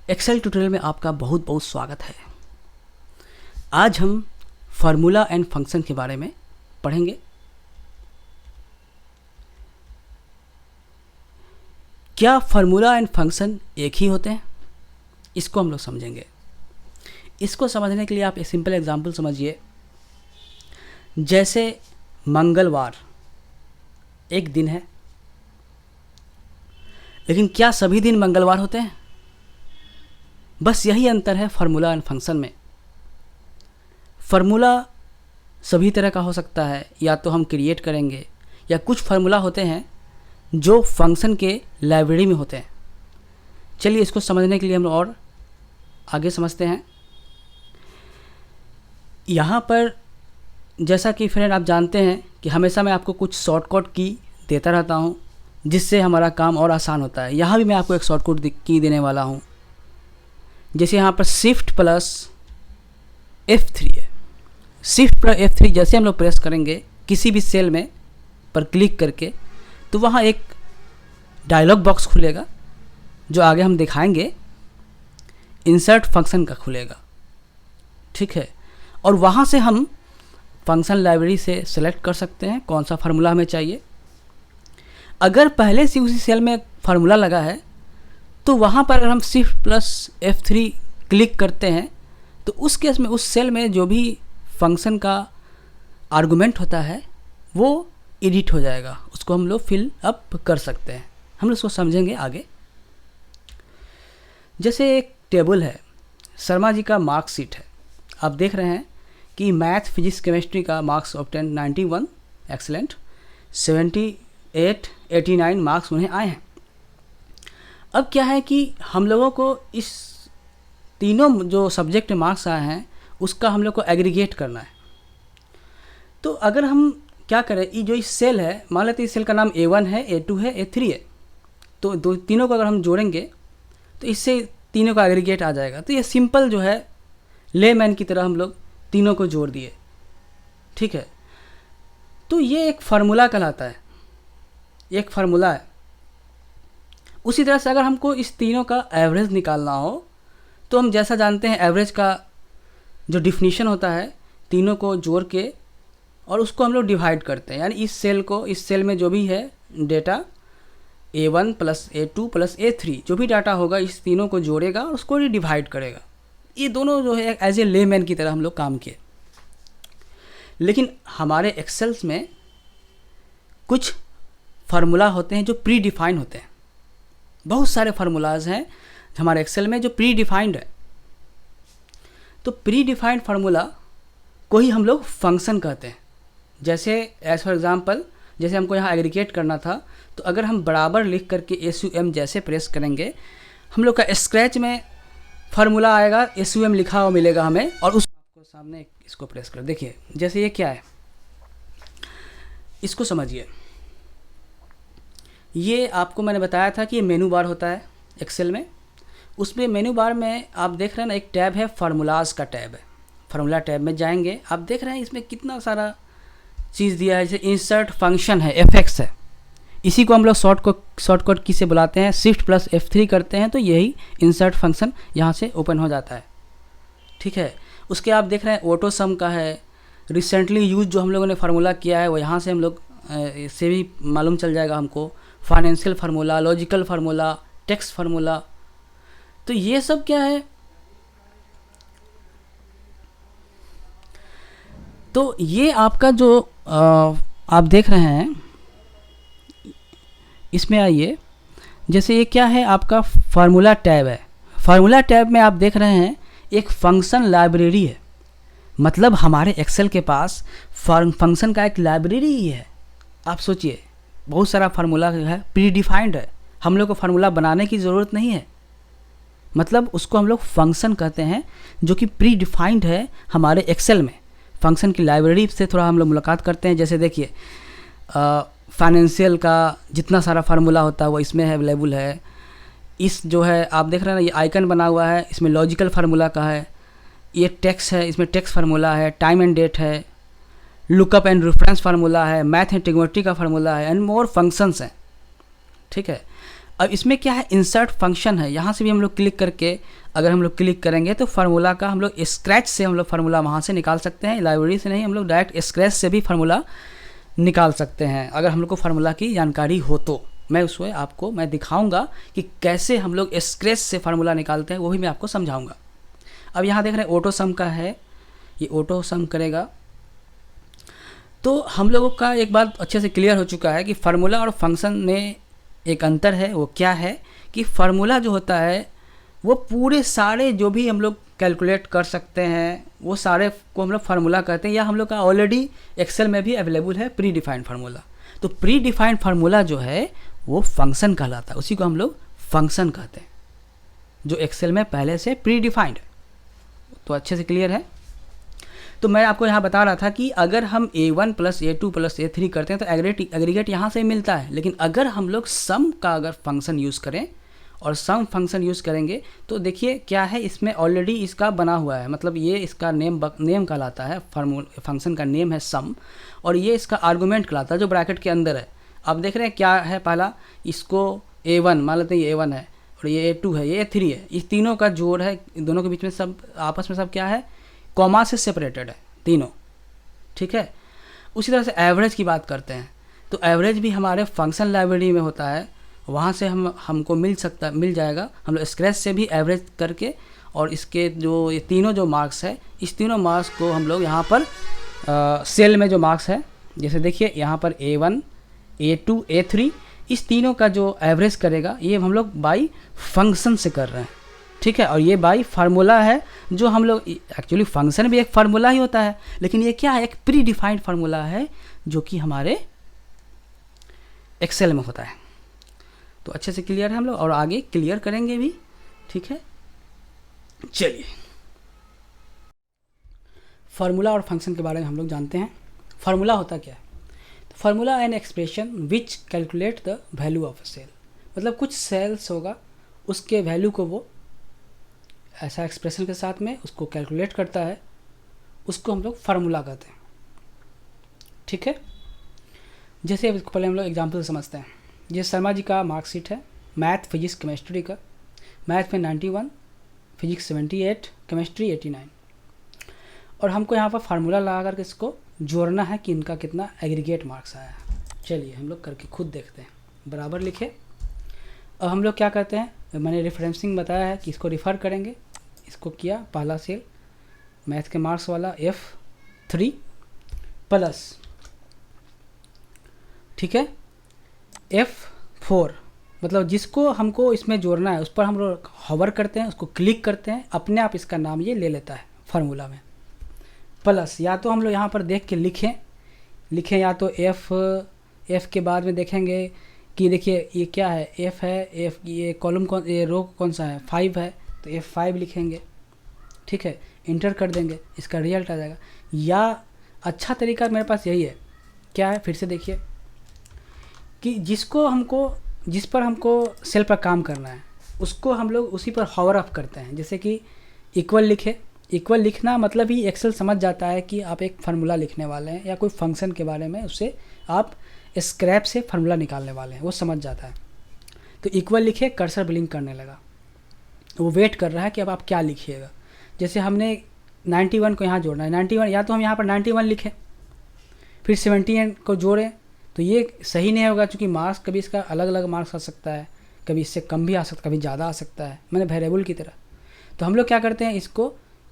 Excel tutorial में आपका बहुत बहुत स्वागत है। आज हम फार्मूला एंड फंक्शन के बारे में पढ़ेंगे। क्या फार्मूला एंड फंक्शन एक ही होते हैं, इसको हम लोग समझेंगे। इसको समझने के लिए आप एक सिंपल एग्जांपल समझिए। जैसे मंगलवार एक दिन है, लेकिन क्या सभी दिन मंगलवार होते हैं? बस यही अंतर है फार्मूला एंड फंक्शन में। फार्मूला सभी तरह का हो सकता है, या तो हम क्रिएट करेंगे, या कुछ फार्मूला होते हैं जो फंक्शन के लाइब्रेरी में होते हैं। चलिए इसको समझने के लिए हम और आगे समझते हैं। यहाँ पर जैसा कि फ्रेंड आप जानते हैं कि हमेशा मैं आपको कुछ शॉर्टकट की देता रहता हूँ, जिससे हमारा काम और आसान होता है। यहाँ भी मैं आपको एक शॉर्टकट की देने वाला हूँ। जैसे यहाँ पर शिफ्ट प्लस F3 है। शिफ्ट प्लस F3 जैसे हम लोग प्रेस करेंगे किसी भी सेल में पर क्लिक करके, तो वहाँ एक डायलॉग बॉक्स खुलेगा जो आगे हम दिखाएंगे, इंसर्ट फंक्शन का खुलेगा। ठीक है, और वहाँ से हम फंक्शन लाइब्रेरी से सेलेक्ट कर सकते हैं कौन सा फार्मूला हमें चाहिए। अगर पहले से उसी सेल में फार्मूला लगा है तो वहाँ पर अगर हम शिफ्ट प्लस F3 क्लिक करते हैं तो उस केस में उस सेल में जो भी फंक्शन का आर्गुमेंट होता है वो एडिट हो जाएगा, उसको हम लोग फिल अप कर सकते हैं। हम लोग उसको समझेंगे आगे। जैसे एक टेबल है, शर्मा जी का मार्क्स शीट है। आप देख रहे हैं कि मैथ फिजिक्स केमिस्ट्री का मार्क्स ऑब्टेन 91 एक्सलेंट, 78 89 मार्क्स उन्हें आए हैं। अब क्या है कि हम लोगों को इस तीनों जो सब्जेक्ट मार्क्स आए हैं उसका हम लोग को एग्रीगेट करना है। तो अगर हम क्या करें, ये जो इस सेल है, मान लेते हैं इस सेल का नाम A1 है, A2 है, A3 है, तो तीनों को अगर हम जोड़ेंगे तो इससे तीनों का एग्रीगेट आ जाएगा। तो ये सिंपल जो है लेमैन की तरह हम लोग तीनों को जोड़ दिए। ठीक है, तो ये एक फार्मूला कहलाता है, एक फार्मूला है। उसी तरह से अगर हमको इस तीनों का एवरेज निकालना हो तो हम जैसा जानते हैं एवरेज का जो डिफिनीशन होता है, तीनों को जोड़ के और उसको हम लोग डिवाइड करते हैं। यानी इस सेल को, इस सेल में जो भी है data A1 plus A2 plus A3 जो भी डाटा होगा इस तीनों को जोड़ेगा और उसको डिवाइड करेगा। ये दोनों जो है एज ए लेमैन की तरह हम लोग काम किए। लेकिन हमारे एक्सेल्स में कुछ फार्मूला होते हैं जो प्री डिफाइंड होते हैं। बहुत सारे फार्मूलाज हैं हमारे एक्सेल में जो प्री डिफाइंड है। तो प्री डिफाइंड फार्मूला को ही हम लोग फंक्शन कहते हैं। जैसे एज फॉर एग्जांपल, जैसे हमको यहाँ एग्रीगेट करना था, तो अगर हम बराबर लिख करके SUM जैसे प्रेस करेंगे, हम लोग का स्क्रैच में फार्मूला आएगा, SUM लिखा हुआ मिलेगा हमें, और उस आपको सामने इसको प्रेस कर देखिए। जैसे ये क्या है, इसको समझिए। ये आपको मैंने बताया था कि ये मेनू बार होता है एक्सेल में। उसमें मेनू बार में आप देख रहे हैं ना, एक टैब है, फार्मूलाज का टैब है। फार्मूला टैब में जाएंगे, आप देख रहे हैं इसमें कितना सारा चीज़ दिया है। जैसे इंसर्ट फंक्शन है, FX है, इसी को हम लोग शॉर्टकट की से बुलाते हैं। शिफ्ट प्लस F3 करते हैं तो यही इंसर्ट फंक्शन यहाँ से ओपन हो जाता है। ठीक है, उसके आप देख रहे हैं ऑटो सम का है, रिसेंटली यूज जो हम लोगों ने फार्मूला किया है वो यहाँ से हम लोग इससे भी मालूम चल जाएगा हमको। Financial formula, logical formula, text formula, तो ये सब क्या है। तो ये आपका जो आप देख रहे हैं, इसमें आइए। जैसे ये क्या है, आपका फार्मूला टैब है। फार्मूला टैब में आप देख रहे हैं एक फंक्शन लाइब्रेरी है। मतलब हमारे एक्सेल के पास फंक्शन का एक लाइब्रेरी ही है। आप सोचिए, बहुत सारा फार्मूला है, प्री डिफाइंड है, हम लोग को फार्मूला बनाने की ज़रूरत नहीं है। मतलब उसको हम लोग फंक्शन कहते हैं, जो कि प्री डिफाइंड है हमारे एक्सेल में। फंक्शन की लाइब्रेरी से थोड़ा हम लोग मुलाकात करते हैं। जैसे देखिए, फाइनेंशियल का जितना सारा फार्मूला होता है वो इसमें अवेलेबल है। इस जो है आप देख रहे हैं ना, ये आइकन बना हुआ है, इसमें लॉजिकल फार्मूला का है। ये टेक्स्ट है, इसमें टेक्स्ट फार्मूला है, टाइम एंड डेट है, लुकअप एंड रेफरेंस फार्मूला है, मैथ एंड ट्रिग्नोमेट्री का फार्मूला है, एंड मोर फंक्शंस हैं। ठीक है, अब इसमें क्या है, इंसर्ट फंक्शन है, यहाँ से भी हम लोग क्लिक करके अगर हम लोग क्लिक करेंगे तो फार्मूला का हम लोग स्क्रैच से हम लोग फार्मूला वहाँ से निकाल सकते हैं, लाइब्रेरी से नहीं, हम लोग डायरेक्ट स्क्रैच से भी फार्मूला निकाल सकते हैं अगर हम लोग को फार्मूला की जानकारी हो तो। मैं उसमें आपको मैं दिखाऊंगा कि कैसे हम लोग स्क्रैच से फार्मूला निकालते हैं, वो भी मैं आपको समझाऊंगा। अब यहाँ देख रहे हैं ऑटो सम का है, ये ऑटो सम करेगा। तो हम लोगों का एक बात अच्छे से क्लियर हो चुका है कि फार्मूला और फंक्शन में एक अंतर है। वो क्या है कि फार्मूला जो होता है वो पूरे सारे जो भी हम लोग कैलकुलेट कर सकते हैं वो सारे को हम लोग फार्मूला कहते हैं, या हम लोग का ऑलरेडी एक्सेल में भी अवेलेबल है प्री डिफाइंड फार्मूला। तो प्री डिफाइंड फार्मूला जो है वो फंक्शन कहलाता है, उसी को हम लोग फंक्शन कहते हैं, जो एक्सेल में पहले से प्री डिफाइंड है। तो अच्छे से क्लियर है। तो मैं आपको यहाँ बता रहा था कि अगर हम a1 plus a2 plus a3 करते हैं तो एग्रीगेट यहाँ से मिलता है, लेकिन अगर हम लोग सम का अगर फंक्शन यूज़ करें और सम फंक्शन यूज़ करेंगे तो देखिए क्या है, इसमें ऑलरेडी इसका बना हुआ है, मतलब ये इसका नेम कहलाता है, फंक्शन का नेम है सम, और ये इसका आर्गूमेंट कहलाता है जो ब्रैकेट के अंदर है। अब देख रहे हैं क्या है, पहला इसको a1 मान लेते हैं, ये a1 है और ये a2 है, ये a3 है, इस तीनों का जोड़ है, दोनों के बीच में सब आपस में सब क्या है, कॉमा से सेपरेटेड है तीनों, ठीक है। उसी तरह से एवरेज की बात करते हैं तो एवरेज भी हमारे फंक्शन लाइब्रेरी में होता है, वहाँ से हमको मिल जाएगा। हम लोग स्क्रैच से भी एवरेज करके और इसके जो ये तीनों जो मार्क्स है, इस तीनों मार्क्स को हम लोग यहाँ पर सेल में जो मार्क्स है, जैसे देखिए यहाँ पर a1 a2 a3, इस तीनों का जो एवरेज करेगा ये हम लोग बाई फंक्शन से कर रहे हैं, ठीक है। और ये बाई फार्मूला है जो हम लोग, एक्चुअली फंक्शन भी एक फार्मूला ही होता है, लेकिन ये क्या है, एक प्री डिफाइंड फार्मूला है जो कि हमारे एक्सेल में होता है। तो अच्छे से क्लियर है हम लोग, और आगे क्लियर करेंगे भी, ठीक है। चलिए फार्मूला और फंक्शन के बारे में हम लोग जानते हैं। फार्मूला होता क्या है, तो formula an expression which calculate the value of a cell, मतलब कुछ सेल्स होगा उसके वैल्यू को वो ऐसा एक्सप्रेशन के साथ में उसको कैलकुलेट करता है, उसको हम लोग फार्मूला कहते हैं, ठीक है। जैसे इसको पहले हम लोग एग्जाम्पल से समझते हैं। ये शर्मा जी का मार्कशीट है, मैथ फिजिक्स केमिस्ट्री का। मैथ में 91, फिजिक्स 78, केमिस्ट्री 89, और हमको यहाँ पर फार्मूला लगा करके इसको जोड़ना है कि इनका कितना एग्रीगेट मार्क्स आया है। चलिए हम लोग करके खुद देखते हैं। बराबर लिखे। अब हम लोग क्या करते हैं, मैंने रेफरेंसिंग बताया है कि इसको रिफ़र करेंगे, इसको किया पहला सेल मैथ के मार्क्स वाला F3 प्लस, ठीक है, F4, मतलब जिसको हमको इसमें जोड़ना है उस पर हम लोग हॉवर करते हैं, उसको क्लिक करते हैं, अपने आप इसका नाम ये ले लेता है फार्मूला में। प्लस या तो हम लोग यहाँ पर देख के लिखें या तो F के बाद में देखेंगे कि देखिए ये क्या है, F है, F ये कॉलम कौन, ये रो कौन सा है, 5 है, तो F5 लिखेंगे, ठीक है, इंटर कर देंगे, इसका रिजल्ट आ जाएगा। या अच्छा तरीका मेरे पास यही है, क्या है, फिर से देखिए कि जिस पर हमको सेल पर काम करना है उसको हम लोग उसी पर हॉवर अप करते हैं। जैसे कि इक्वल लिखे, इक्वल लिखना मतलब ही एक्सेल समझ जाता है कि आप एक फार्मूला लिखने वाले हैं या कोई फंक्शन के बारे में उससे आप स्क्रैप से फार्मूला निकालने वाले हैं, वो समझ जाता है। तो इक्वल लिखे, कर्सर ब्लिंक करने लगा, वो वेट कर रहा है कि अब आप क्या लिखिएगा। जैसे हमने 91 को यहाँ जोड़ना है, 91 या तो हम यहाँ पर 91 लिखें फिर 78 को जोड़ें, तो ये सही नहीं होगा क्योंकि मार्क्स कभी इसका अलग अलग मार्क्स आ सकता है, कभी इससे कम भी आ सकता है, कभी ज़्यादा आ सकता है, मैंने वेरिएबल की तरह। तो हम लोग क्या करते हैं, इसको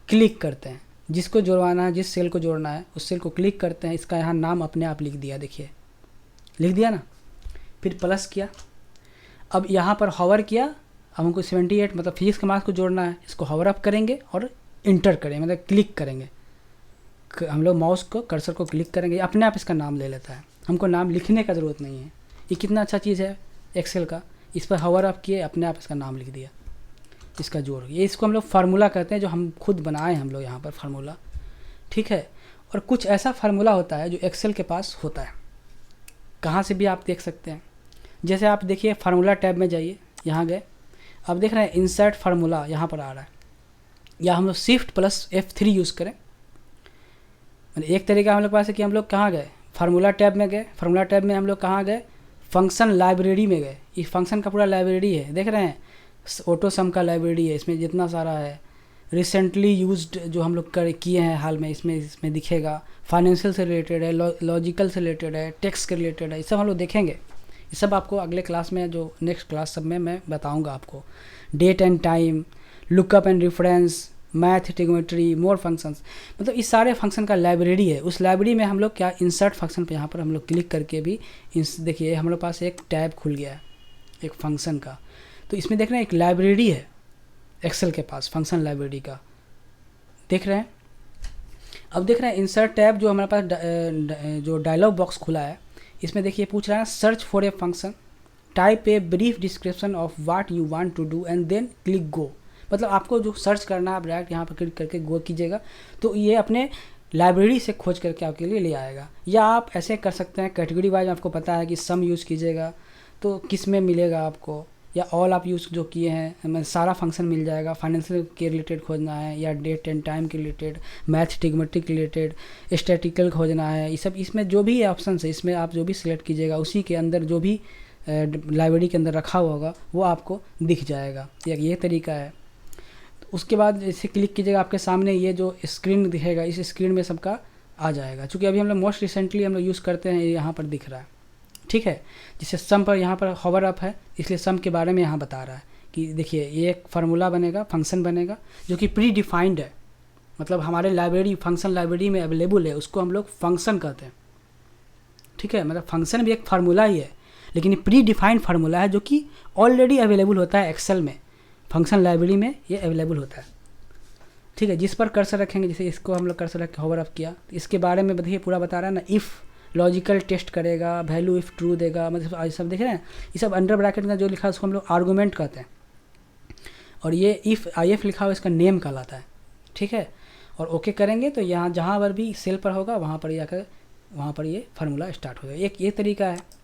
क्लिक करते हैं, जिसको जोड़वाना है, जिस सेल को जोड़ना है उस सेल को क्लिक करते हैं, इसका यहाँ नाम अपने आप लिख दिया, देखिए लिख दिया ना, फिर प्लस किया, अब यहाँ पर हॉवर किया, अब हमको 78 मतलब फिजिक्स के मार्क्स को जोड़ना है, इसको हॉवर अप करेंगे और इंटर करेंगे, मतलब क्लिक करेंगे, हम लोग माउस को कर्सर को क्लिक करेंगे, अपने आप इसका नाम ले लेता है, हमको नाम लिखने का ज़रूरत नहीं है। ये कितना अच्छा चीज़ है एक्सेल का, इस पर हॉवर अप किए, अपने आप इसका नाम लिख दिया, इसका जोड़, ये इसको हम लोग फार्मूला कहते हैं, जो हम खुद बनाए हम लोग यहाँ पर फार्मूला, ठीक है। और कुछ ऐसा फार्मूला होता है जो एक्सेल के पास होता है, कहाँ से भी आप देख सकते हैं। जैसे आप देखिए फार्मूला टैब में जाइए, यहाँ गए, अब देख रहे हैं इंसर्ट फार्मूला यहाँ पर आ रहा है, या हम लोग शिफ्ट प्लस F3 यूज़ करें। एक तरीका हम लोग पास है कि हम लोग कहाँ गए, फार्मूला टैब में गए, फार्मूला टैब में हम लोग कहाँ गए, फंक्शन लाइब्रेरी में गए, इस फंक्शन का पूरा लाइब्रेरी है, देख रहे हैं, ऑटो सम का लाइब्रेरी है, इसमें जितना सारा है, रिसेंटली यूज्ड जो हम लोग कर किए हैं हाल में, इसमें दिखेगा, फाइनेंशियल से रिलेटेड है, लॉजिकल से रिलेटेड है, टेक्स्ट के रिलेटेड है, ये सब हम लोग देखेंगे। ये सब आपको अगले क्लास में, जो नेक्स्ट क्लास सब में मैं बताऊंगा आपको। Date and time, lookup and reference, math, trigonometry, more functions, मतलब इस सारे फंक्शन का लाइब्रेरी है। उस लाइब्रेरी में हम लोग क्या, इंसर्ट फंक्शन पे यहाँ पर हम लोग क्लिक करके भी देखिए हम लोग पास एक टैब खुल गया है एक फंक्शन का। तो इसमें देख रहे हैं एक लाइब्रेरी है एक्सेल के पास, फंक्शन लाइब्रेरी का, देख रहे हैं। अब देख रहे हैं इंसर्ट टैब जो हमारे पास जो डायलॉग बॉक्स खुला है, इसमें देखिए पूछ रहा है search for a function, type a brief description of what you want to do and then click go. मतलब आपको जो सर्च करना है आप डायरेक्ट यहाँ पर क्लिक करके गो कीजिएगा, तो ये अपने लाइब्रेरी से खोज करके आपके लिए ले आएगा। या आप ऐसे कर सकते हैं कैटेगरी वाइज, आपको पता है कि सम यूज़ कीजिएगा तो किस में मिलेगा आपको, या ऑल आप यूज़ जो किए हैं हमें सारा फंक्शन मिल जाएगा। फाइनेंशियल के रिलेटेड खोजना है, या डेट एंड टाइम के रिलेटेड, मैथ ट्रिग्नोमेट्री के रिलेटेड, स्टैटिकल खोजना है, ये सब इसमें जो भी ऑप्शन है इसमें आप जो भी सिलेक्ट कीजिएगा उसी के अंदर जो भी लाइब्रेरी के अंदर रखा हुआ होगा वो आपको दिख जाएगा। ये तरीका है। उसके बाद इसे क्लिक कीजिएगा, आपके सामने ये जो स्क्रीन दिखेगा, इस स्क्रीन में सबका आ जाएगा। चूँकि अभी हम लोग मोस्ट रिसेंटली हम लोग यूज़ करते हैं, यहाँ पर दिख रहा है, ठीक है। जिससे सम पर यहाँ पर हॉवर अप है, इसलिए सम के बारे में यहाँ बता रहा है कि देखिए ये एक फार्मूला बनेगा, फंक्शन बनेगा जो कि प्री डिफाइंड है, मतलब हमारे लाइब्रेरी, फंक्शन लाइब्रेरी में अवेलेबल है, उसको हम लोग फंक्शन कहते हैं, ठीक है। मतलब फंक्शन भी एक फार्मूला ही है, लेकिन ये प्री डिफाइंड फार्मूला है जो कि ऑलरेडी अवेलेबल होता है एक्सेल में, फंक्शन लाइब्रेरी में ये अवेलेबल होता है, ठीक है। जिस पर कर्सर रखेंगे, जैसे इसको हम लोग कर्सर रख के हॉवर अप किया, तो इसके बारे में देखिए पूरा बता रहा है ना, इफ़ लॉजिकल टेस्ट करेगा, वैल्यू इफ़ ट्रू देगा, मतलब ये सब देख रहे हैं। ये सब अंडर ब्रैकेट में जो लिखा है उसको हम लोग आर्गूमेंट कहते हैं, और ये इफ़ IF लिखा हुआ इसका नेम कहलाता है, ठीक है। और ओके करेंगे तो यहाँ जहाँ पर भी सेल पर होगा वहाँ पर जाकर वहाँ पर ये फार्मूला स्टार्ट हो जाएगा। एक ये तरीका है।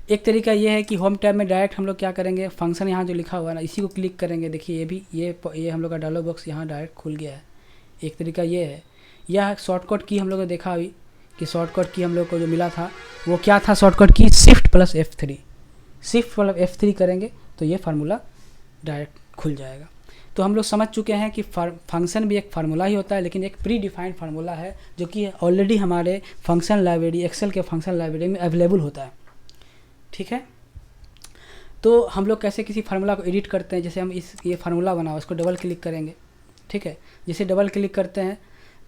एक तरीका ये है कि होम टैब में डायरेक्ट हम लोग क्या करेंगे, फंक्शन यहाँ जो लिखा हुआ है ना, इसी को क्लिक करेंगे। देखिए ये भी ये हम लोग का डायलॉग बॉक्स यहाँ डायरेक्ट खुल गया है। एक तरीका ये है। यह शॉर्टकट की हम लोग ने देखा अभी कि शॉर्टकट की हम लोग को जो मिला था वो क्या था, शॉर्टकट की Shift+F3। Shift+F3 करेंगे तो ये फार्मूला डायरेक्ट खुल जाएगा। तो हम लोग समझ चुके हैं कि फंक्शन भी एक फार्मूला ही होता है, लेकिन एक प्री डिफाइंड फार्मूला है जो कि ऑलरेडी हमारे फंक्शन लाइब्रेरी, एक्सेल के फंक्शन लाइब्रेरी में अवेलेबल होता है, ठीक है। तो हम लोग कैसे किसी फार्मूला को एडिट करते हैं, जैसे हम ये फार्मूला बना हुआ इसको डबल क्लिक करेंगे, ठीक है। जैसे डबल क्लिक करते हैं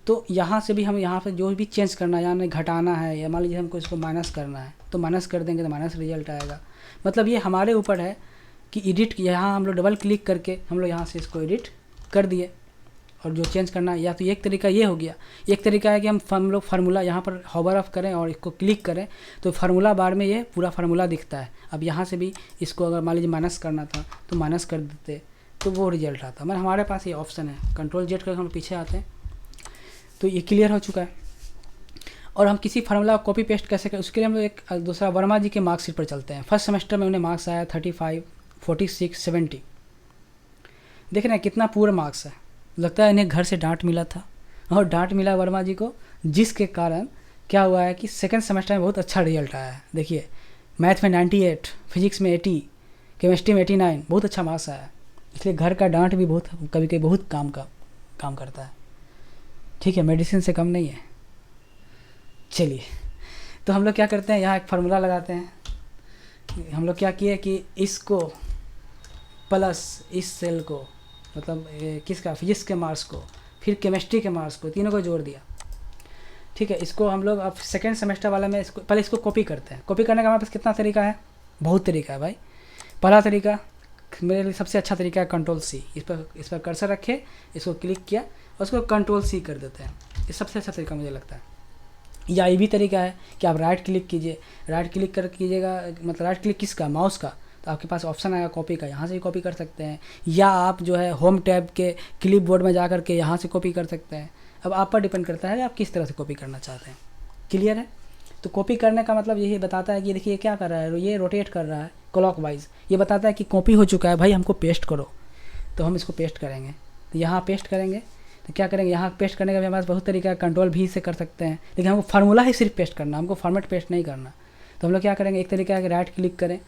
तो यहाँ से भी हम यहाँ पे जो भी चेंज करना है, यानी घटाना है, या मान लीजिए हमको इसको माइनस करना है तो माइनस कर देंगे तो माइनस रिजल्ट आएगा। मतलब ये हमारे ऊपर है कि एडिट, यहाँ हम लोग डबल क्लिक करके हम लोग यहाँ से इसको एडिट कर दिए, और जो चेंज करना है। या तो एक तरीका ये हो गया। एक तरीका है कि हम लोग फार्मूला यहाँ पर हॉवर ऑफ करें और इसको क्लिक करें तो फार्मूला बार में ये पूरा फार्मूला दिखता है। अब यहाँ से भी इसको अगर मान लीजिए माइनस करना था तो माइनस कर देते तो वो रिजल्ट आता। मतलब हमारे पास ये ऑप्शन है। Ctrl+Z करके हम पीछे आते हैं तो ये क्लियर हो चुका है। और हम किसी फार्मूला को कॉपी पेस्ट कैसे करें, उसके लिए हम लोग एक दूसरा वर्मा जी के मार्कशीट पर चलते हैं। फर्स्ट सेमेस्टर में उन्हें मार्क्स आया 35, 46, 70। देख रहे हैं कितना पूरा मार्क्स है। लगता है इन्हें घर से डांट मिला था, और डांट मिला वर्मा जी को, जिसके कारण क्या हुआ है कि सेकंड सेमेस्टर में बहुत अच्छा रिजल्ट आया है। देखिए मैथ में 98, फिजिक्स में 80, केमिस्ट्री में 89, बहुत अच्छा मार्क्स आया है। इसलिए घर का डांट भी बहुत कभी कभी बहुत काम करता है, ठीक है, मेडिसिन से कम नहीं है। चलिए तो हम लोग क्या करते हैं, यहाँ एक फार्मूला लगाते हैं। हम लोग क्या किए कि इसको प्लस इस सेल को, मतलब किसका, फिजिक्स के मार्क्स को, फिर केमिस्ट्री के मार्क्स को, तीनों को जोड़ दिया, ठीक है। इसको हम लोग अब सेकेंड सेमेस्टर वाला में इसको पहले इसको कॉपी करते हैं। कॉपी करने का हमारे पास कितना तरीका है, बहुत तरीका है भाई। पहला तरीका मेरे लिए सबसे अच्छा तरीका है Ctrl+C। इस पर कर्सर रखे, इसको क्लिक किया और उसको Ctrl+C कर देते हैं। ये सबसे अच्छा तरीका मुझे लगता है। या ये भी तरीका है कि आप राइट क्लिक कीजिए, राइट क्लिक कर कीजिएगा, मतलब राइट क्लिक किसका, माउस का, तो आपके पास ऑप्शन आएगा कॉपी का, यहाँ से भी कॉपी कर सकते हैं। या आप जो है होम टैब के क्लिप बोर्ड में जा कर के यहाँ से कॉपी कर सकते हैं। अब आप पर डिपेंड करता है आप किस तरह से कॉपी करना चाहते हैं। क्लियर है। तो कॉपी करने का मतलब यही बताता है कि देखिए क्या कर रहा है, ये रोटेट कर रहा है क्लॉकवाइज। ये बताता है कि कॉपी हो चुका है भाई, हमको पेस्ट करो। तो हम इसको पेस्ट करेंगे, तो यहाँ पेस्ट करेंगे। तो क्या करेंगे, यहाँ पेस्ट करने का भी हमारे पास बहुत तरीका है। Ctrl+V से कर सकते हैं, लेकिन हमको फार्मूला ही सिर्फ पेस्ट करना, हमको फॉर्मेट पेस्ट नहीं करना। तो हम लोग क्या करेंगे, एक तरीका है कि राइट क्लिक करें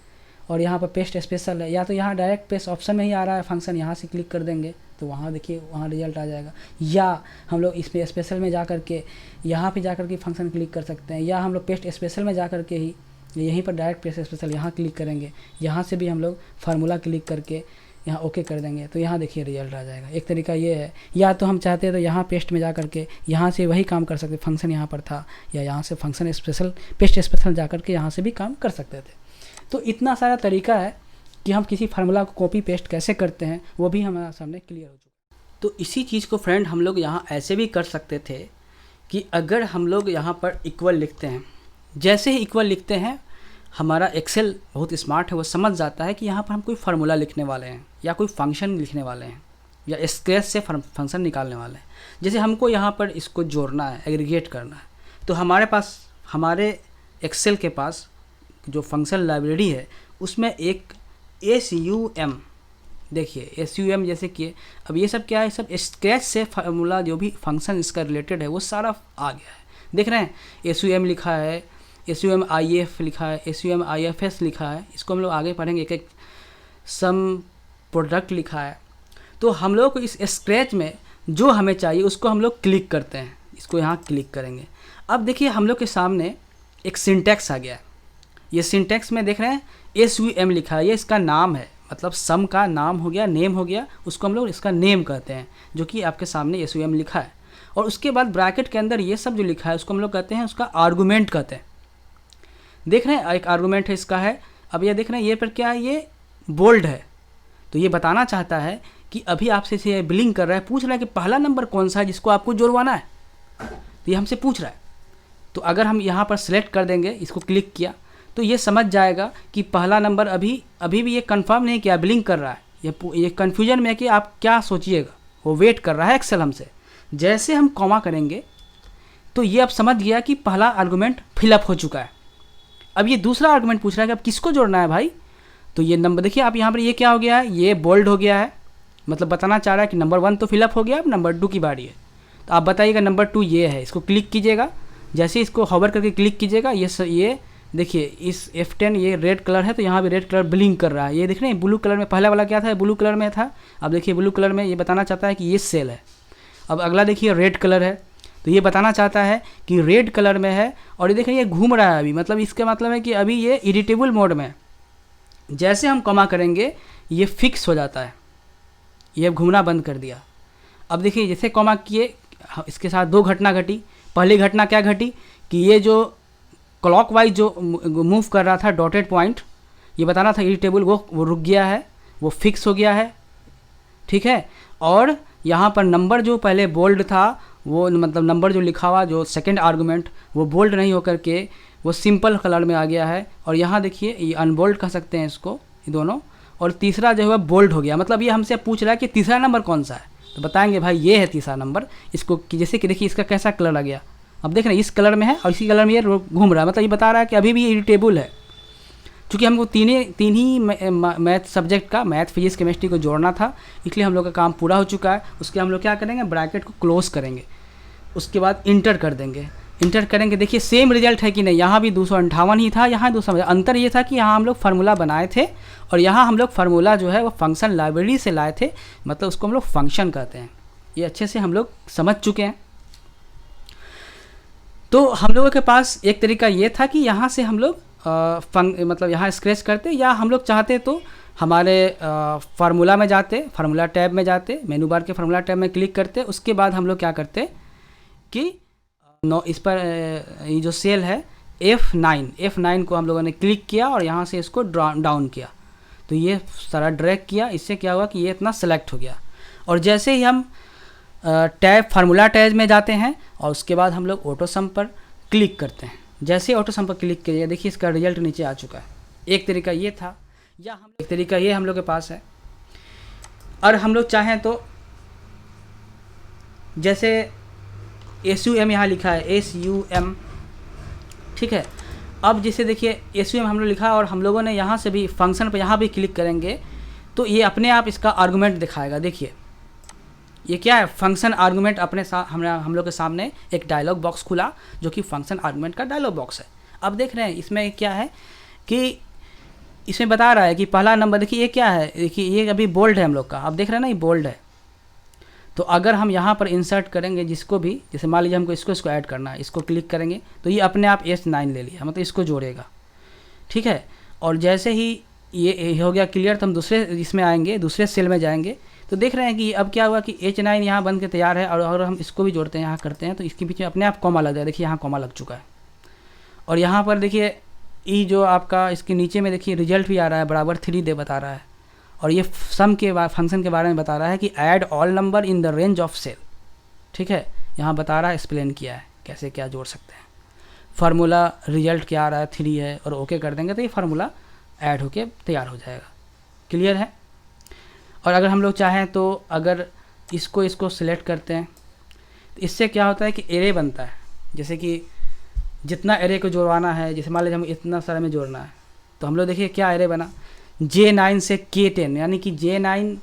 और यहाँ पर पेस्ट स्पेशल है, या तो यहाँ डायरेक्ट पेस्ट ऑप्शन में ही आ रहा है फंक्शन, यहाँ से क्लिक कर देंगे तो वहाँ देखिए वहाँ रिजल्ट आ जाएगा। या हम लोग इसमें स्पेशल में जा कर के यहाँ पे जा कर के फंक्शन क्लिक कर सकते हैं, या हम लोग पेस्ट स्पेशल में जा कर के ही यहीं पर डायरेक्ट पेस्ट स्पेशल यहाँ क्लिक करेंगे, यहाँ से भी हम लोग फार्मूला क्लिक करके यहाँ ओके कर देंगे तो यहाँ देखिए रिजल्ट आ जाएगा। एक तरीका ये है। या तो हम चाहते हैं तो यहाँ पेस्ट में जा करके यहाँ से वही काम कर सकते, फंक्शन यहाँ पर था, या यहाँ से फंक्शन स्पेशल पेस्ट स्पेशल जा करके यहाँ से भी काम कर सकते थे। तो इतना सारा तरीका है कि हम किसी फार्मूला को कॉपी पेस्ट कैसे करते हैं वो भी हमारे सामने क्लियर हो चुका। तो इसी चीज़ को फ्रेंड हम लोग यहाँ ऐसे भी कर सकते थे कि अगर हम लोग यहाँ पर इक्वल लिखते हैं, जैसे ही इक्वल लिखते हैं हमारा एक्सेल बहुत स्मार्ट है, वो समझ जाता है कि यहाँ पर हम कोई फार्मूला लिखने वाले हैं या कोई फंक्शन लिखने वाले हैं या स्क्रैच से फंक्शन निकालने वाले हैं। जैसे हमको यहाँ पर इसको जोड़ना है, एग्रीगेट करना है, तो हमारे पास हमारे एक्सेल के पास जो फंक्शन लाइब्रेरी है उसमें एक SUM, देखिए SUM जैसे कि अब ये सब क्या है, सब स्क्रैच से फार्मूला जो भी फंक्शन इसका रिलेटेड है वो सारा आ गया है। देख रहे हैं SUM लिखा है, SUMIF लिखा है, SUMIFS लिखा है, इसको हम लोग आगे पढ़ेंगे, एक एक सम प्रोडक्ट लिखा है। तो हम लोग को इस स्क्रैच में जो हमें चाहिए उसको हम लोग क्लिक करते हैं, इसको यहाँ क्लिक करेंगे। अब देखिए हम लोग के सामने एक सिंटैक्स आ गया है। ये सिंटैक्स में देख रहे हैं SUM लिखा है, ये इसका नाम है, मतलब सम का नाम हो गया, नेम हो गया, उसको हम लोग इसका नेम कहते हैं, जो कि आपके सामने SUM लिखा है। और उसके बाद ब्रैकेट के अंदर ये सब जो लिखा है उसको हम लोग कहते हैं, उसका आर्गूमेंट कहते हैं। देख रहे हैं एक आर्गूमेंट है इसका है। अब ये देख रहे हैं ये पर क्या है, ये बोल्ड है, तो ये बताना चाहता है कि अभी आपसे से बिलिंग कर रहा है, पूछ रहा है कि पहला नंबर कौन सा है जिसको आपको जोड़वाना है, तो ये हमसे पूछ रहा है। तो अगर हम यहाँ पर सेलेक्ट कर देंगे, इसको क्लिक किया, तो ये समझ जाएगा कि पहला नंबर अभी भी ये कंफर्म नहीं किया, बिलिंग कर रहा है, ये कन्फ्यूजन में है कि आप क्या सोचिएगा, वो वेट कर रहा है एक्सेल हमसे। जैसे हम कॉमा करेंगे तो ये अब समझ गया कि पहला आर्गूमेंट फिलअप हो चुका है। अब ये दूसरा आर्गूमेंट पूछ रहा है कि अब किसको जोड़ना है भाई, तो ये नंबर देखिए आप यहाँ पर ये क्या हो गया है, ये बोल्ड हो गया है, मतलब बताना चाह रहा है कि नंबर 1 तो फिलअप हो गया, अब नंबर 2 की बारी है। तो आप बताइएगा नंबर 2 ये है, इसको क्लिक कीजिएगा, जैसे इसको हॉवर करके क्लिक कीजिएगा, ये देखिए इस F10 ये रेड कलर है, तो यहाँ भी रेड कलर ब्लिंक कर रहा है। ये देख रहे हैं ब्लू कलर में, पहला वाला क्या था, ब्लू कलर में था, अब देखिए ब्लू कलर में ये बताना चाहता है कि ये सेल है। अब अगला देखिए रेड कलर है, तो ये बताना चाहता है कि रेड कलर में है, और ये देखिए ये घूम रहा है अभी, मतलब इसका मतलब है कि अभी ये एडिटेबल मोड में है। जैसे हम कॉमा करेंगे ये फिक्स हो जाता है, ये घूमना बंद कर दिया। अब देखिए जैसे कॉमा किए, इसके साथ 2 घटना घटी। पहली घटना क्या घटी कि ये जो क्लॉकवाइज जो मूव कर रहा था डॉटेड पॉइंट, ये बताना था एडिटेबल, वो रुक गया है, वो फिक्स हो गया है, ठीक है। और यहाँ पर नंबर जो पहले बोल्ड था, वो मतलब नंबर जो लिखा हुआ जो सेकंड आर्गूमेंट, वो बोल्ड नहीं होकर के वो सिंपल कलर में आ गया है। और यहाँ देखिए ये अनबोल्ड कह सकते हैं इसको, ये दोनों। और तीसरा जो है बोल्ड हो गया, मतलब ये हमसे पूछ रहा है कि तीसरा नंबर कौन सा है, तो बताएंगे भाई ये है तीसरा नंबर। इसको जैसे कि देखिए इसका कैसा कलर आ गया, अब देख रहे हैं इस कलर में है और इसी कलर में ये घूम रहा है, मतलब ये बता रहा है कि अभी भी इरिटेबल है। चूँकि हमको तीन ही मैथ सब्जेक्ट का, मैथ फिजिक्स केमिस्ट्री को जोड़ना था, इसलिए हम लोग का काम पूरा हो चुका है। उसके हम लोग क्या करेंगे, ब्रैकेट को क्लोज करेंगे, उसके बाद इंटर कर देंगे। इंटर करेंगे, देखिए सेम रिजल्ट है कि नहीं, यहाँ भी 258 ही था, यहाँ 200। अंतर ये था कि यहाँ हम लोग फार्मूला बनाए थे और यहाँ हम लोग फार्मूला जो है वो फंक्शन लाइब्रेरी से लाए थे, मतलब उसको हम लोग फंक्शन कहते हैं। ये अच्छे से हम लोग समझ चुके हैं। तो हम लोगों के पास एक तरीका ये था कि यहाँ से हम लोग मतलब यहाँ स्क्रैच करते, या हम लोग चाहते तो हमारे फार्मूला में जाते, फार्मूला टैब में जाते, मेनू बार के फार्मूला टैब में क्लिक करते। उसके बाद हम लोग क्या करते कि इस पर ये जो सेल है F9 को हम लोगों ने क्लिक किया और यहाँ से इसको डाउन किया, तो ये सारा ड्रैग किया। इससे क्या हुआ कि ये इतना सेलेक्ट हो गया। और जैसे ही हम टैब फार्मूला टैब में जाते हैं और उसके बाद हम लोग ऑटो सम पर क्लिक करते हैं, जैसे ऑटो सम पर क्लिक करिए देखिए इसका रिजल्ट नीचे आ चुका है। एक तरीका ये था, या एक तरीका ये हम लोग के पास है। और हम लोग चाहें तो जैसे SUM यहाँ लिखा है SUM, ठीक है। अब जैसे देखिए SUM हम लोग लिखा और हम लोगों ने यहाँ से भी फंक्शन पर यहाँ भी क्लिक करेंगे तो ये अपने आप इसका आर्गूमेंट दिखाएगा। देखिए ये क्या है, फंक्शन आर्गूमेंट। अपने साथ हम लोग के सामने एक डायलॉग बॉक्स खुला जो कि फंक्शन आर्गूमेंट का डायलॉग बॉक्स है। अब देख रहे हैं इसमें क्या है कि इसमें बता रहा है कि पहला नंबर देखिए ये क्या है, देखिए ये अभी बोल्ड है हम लोग का, आप देख रहे हैं ना ये बोल्ड है। तो अगर हम यहाँ पर इंसर्ट करेंगे जिसको भी, जैसे मान लीजिए हमको इसको ऐड करना है, इसको क्लिक करेंगे तो ये अपने आप S9 ले लिया, मतलब इसको जोड़ेगा, ठीक है। और जैसे ही ये हो गया क्लियर तो हम दूसरे इसमें आएंगे, दूसरे सेल में जाएंगे तो देख रहे हैं कि अब क्या हुआ कि H9 यहाँ बन के तैयार है। और अगर हम इसको भी जोड़ते हैं यहाँ करते हैं तो इसके बीच में अपने आप कॉमा लग जाए, देखिए यहाँ कॉमा लग चुका है। और यहाँ पर देखिए ई जो आपका इसके नीचे में देखिए रिजल्ट भी आ रहा है बराबर 3 दे बता रहा है। और ये सम के फंक्शन के बारे में बता रहा है कि add all number in the range of cell, ठीक है। यहाँ बता रहा है, एक्सप्लेन किया है कैसे क्या जोड़ सकते हैं। फार्मूला रिजल्ट क्या आ रहा है 3 है, और ओके कर देंगे तो ये फार्मूला ऐड होके तैयार हो जाएगा। क्लियर है। और अगर हम लोग चाहें तो अगर इसको सिलेक्ट करते हैं तो इससे क्या होता है कि एरे बनता है, जैसे कि जितना एरे को जोड़वाना है, जैसे मान लीजिए हम इतना सारा में जोड़ना है तो हम लोग देखिए क्या एरे बना, J9 से K10, यानी कि J9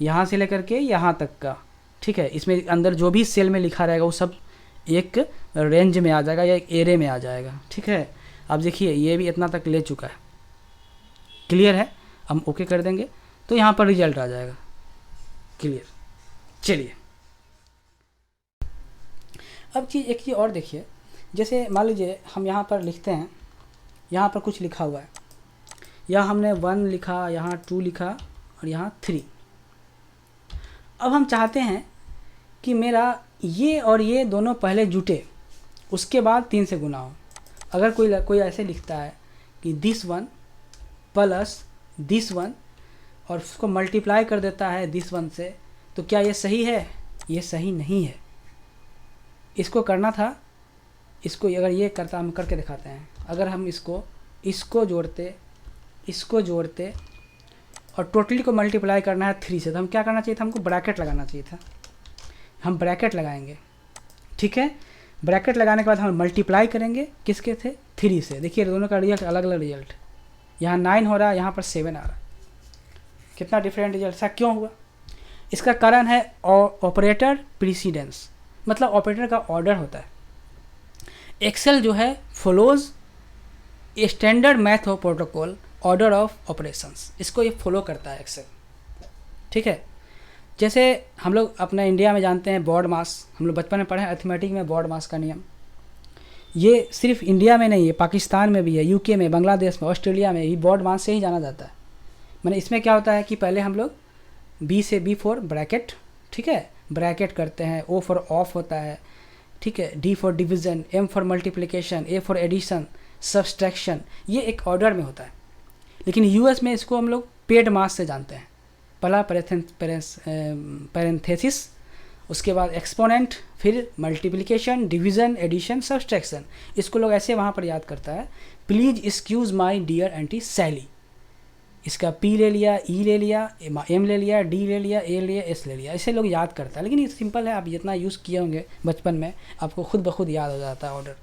यहाँ से लेकर के यहाँ तक का, ठीक है। इसमें अंदर जो भी सेल में लिखा रहेगा वो सब एक रेंज में आ जाएगा या एक एरे में आ जाएगा, ठीक है। अब देखिए ये भी इतना तक ले चुका है। क्लियर है। हम ओके कर देंगे तो यहाँ पर रिजल्ट आ जाएगा। क्लियर। चलिए अब एक चीज़ और देखिए, जैसे मान लीजिए हम यहाँ पर लिखते हैं, यहाँ पर कुछ लिखा हुआ है, यहाँ हमने 1 लिखा, यहाँ 2 लिखा और यहाँ 3। अब हम चाहते हैं कि मेरा ये और ये दोनों पहले जुटे, उसके बाद 3 से गुना हो। अगर कोई ऐसे लिखता है कि this 1 प्लस this 1 और उसको मल्टीप्लाई कर देता है this 1 से, तो क्या ये सही है? ये सही नहीं है। इसको करना था, इसको अगर ये करता, हम करके दिखाते हैं। अगर हम इसको जोड़ते और टोटली को मल्टीप्लाई करना है 3 से, तो हम क्या करना चाहिए था? हमको ब्रैकेट लगाना चाहिए था। हम ब्रैकेट लगाएंगे, ठीक है। ब्रैकेट लगाने के बाद हम मल्टीप्लाई करेंगे किसके थे? 3 से। देखिए दोनों का रिजल्ट अलग अलग रिजल्ट, यहाँ 9 हो रहा है, यहाँ पर 7 आ रहा है। कितना डिफरेंट रिजल्ट। ऐसा क्यों हुआ? इसका कारण है ऑपरेटर प्रीसीडेंस, मतलब ऑपरेटर का ऑर्डर होता है। एक्सेल जो है follows standard math of protocol order of operations, इसको ये फॉलो करता है एक्सेल, ठीक है। जैसे हम लोग अपना इंडिया में जानते हैं बॉड मास, हम लोग बचपन में पढ़े हैं अर्थमेटिक में बॉड मास का नियम। ये सिर्फ इंडिया में नहीं है, पाकिस्तान में भी है, यूके में, बांग्लादेश में, ऑस्ट्रेलिया में भी बॉड मास से ही जाना जाता है। मैंने इसमें क्या होता है कि पहले हम लोग बी से बी फॉर ब्रैकेट, ठीक है, ब्रैकेट करते हैं, ओ फॉर ऑफ होता है, ठीक है, D for division, M for multiplication, A for addition, subtraction, ये एक ऑर्डर में होता है। लेकिन यूएस में इसको हम लोग पेड मास से जानते हैं। पहला पैरेंथेसिस, उसके बाद एक्सपोनेंट, फिर मल्टीप्लिकेशन, डिवीज़न, एडिशन, सब्सट्रैक्शन। इसको लोग ऐसे वहाँ पर याद करता है, please excuse my dear aunt Sally. इसका पी ले लिया, ई ले लिया, एम ले लिया, डी ले लिया, ए ले लिया, एस ले लिया, ऐसे लोग याद करता है। लेकिन ये सिंपल है, आप जितना यूज़ किए होंगे बचपन में आपको खुद ब खुद याद हो जाता है ऑर्डर।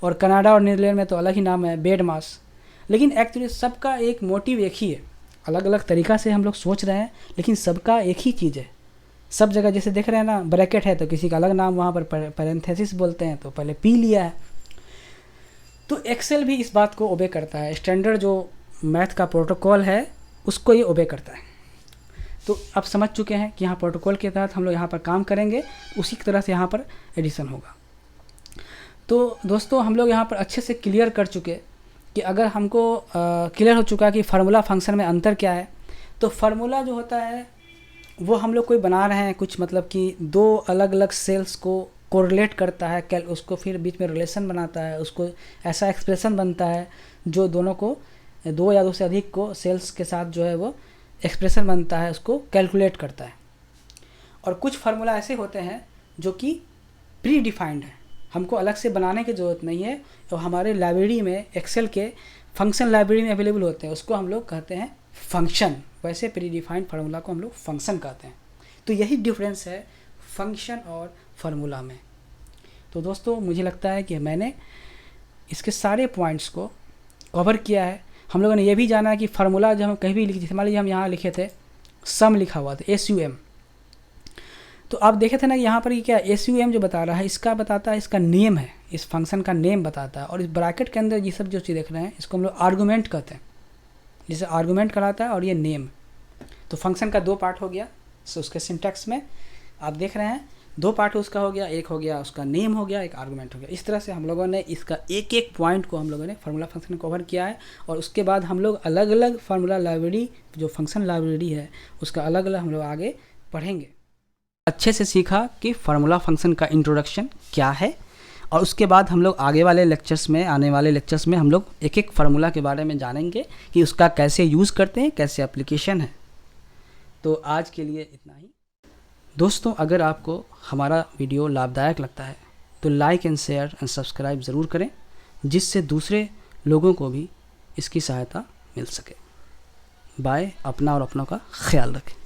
और कनाडा और नीदरलैंड में तो अलग ही नाम है, बेड मास। लेकिन एक्चुअली सबका एक मोटिव एक ही है, अलग अलग तरीक़ा से हम लोग सोच रहे हैं, लेकिन सबका एक ही चीज़ है। सब जगह जैसे देख रहे हैं ना, ब्रैकेट है तो किसी का अलग नाम, वहाँ पर पैरेंथेसिस बोलते हैं तो पहले पी लिया है। तो एक्सेल भी इस बात को ओबे करता है, स्टैंडर्ड जो मैथ का प्रोटोकॉल है उसको ये ओबे करता है। तो अब समझ चुके हैं कि यहाँ प्रोटोकॉल के तहत हम लोग यहाँ पर काम करेंगे, उसी की तरह से यहाँ पर एडिशन होगा। तो दोस्तों हम लोग यहाँ पर अच्छे से क्लियर कर चुके कि अगर हमको क्लियर हो चुका कि फार्मूला फंक्शन में अंतर क्या है। तो फार्मूला जो होता है वो हम लोग कोई बना रहे हैं कुछ, मतलब कि 2 अलग अलग सेल्स को कोरिलेट करता है, उसको फिर बीच में रिलेशन बनाता है, उसको ऐसा एक्सप्रेशन बनता है जो दोनों को 2 या 2 से अधिक को सेल्स के साथ जो है वो एक्सप्रेशन बनता है, उसको कैलकुलेट करता है। और कुछ फार्मूला ऐसे होते हैं जो कि प्री डिफाइंड है, हमको अलग से बनाने की ज़रूरत नहीं है, तो हमारे लाइब्रेरी में एक्सेल के फंक्शन लाइब्रेरी में अवेलेबल होते हैं, उसको हम लोग कहते हैं फंक्शन। वैसे प्री डिफाइंड फार्मूला को हम लोग फंक्शन कहते हैं। तो यही डिफरेंस है फंक्शन और फार्मूला में। तो दोस्तों मुझे लगता है कि मैंने इसके सारे पॉइंट्स को कवर किया है। हम लोगों ने ये भी जाना है कि फार्मूला जब हम कहीं भी लिखे, मान लीजिए हम यहाँ लिखे थे सम लिखा हुआ था, SUM, तो आप देखे थे ना कि यहाँ पर ये क्या SUM जो बता रहा है, इसका बताता है, इसका नेम है, इस फंक्शन का नेम बताता है। और इस ब्रैकेट के अंदर ये सब जो चीज़ देख रहे हैं इसको हम लोग आर्गूमेंट कहते हैं, जिसे आर्गूमेंट कराता है, और ये नेम। तो फंक्शन का 2 पार्ट हो गया। सो उसके सिंटैक्स में आप देख रहे हैं 2 पार्ट उसका हो गया, एक हो गया उसका नेम हो गया, एक आर्गूमेंट हो गया। इस तरह से हम लोगों ने इसका एक एक पॉइंट को हम लोगों ने फार्मूला फंक्शन कवर किया है। और उसके बाद हम लोग अलग अलग फार्मूला लाइब्रेरी, जो फंक्शन लाइब्रेरी है उसका अलग अलग हम लोग आगे पढ़ेंगे। अच्छे से सीखा कि फार्मूला फंक्शन का इंट्रोडक्शन क्या है, और उसके बाद हम लोग आगे वाले लेक्चर्स में, आने वाले लेक्चर्स में हम लोग एक एक फार्मूला के बारे में जानेंगे कि उसका कैसे यूज़ करते हैं, कैसे एप्लीकेशन है। तो आज के लिए इतना ही दोस्तों। अगर आपको हमारा वीडियो लाभदायक लगता है तो like and share and subscribe ज़रूर करें, जिससे दूसरे लोगों को भी इसकी सहायता मिल सके। बाय। अपना और अपनों का ख्याल रखें।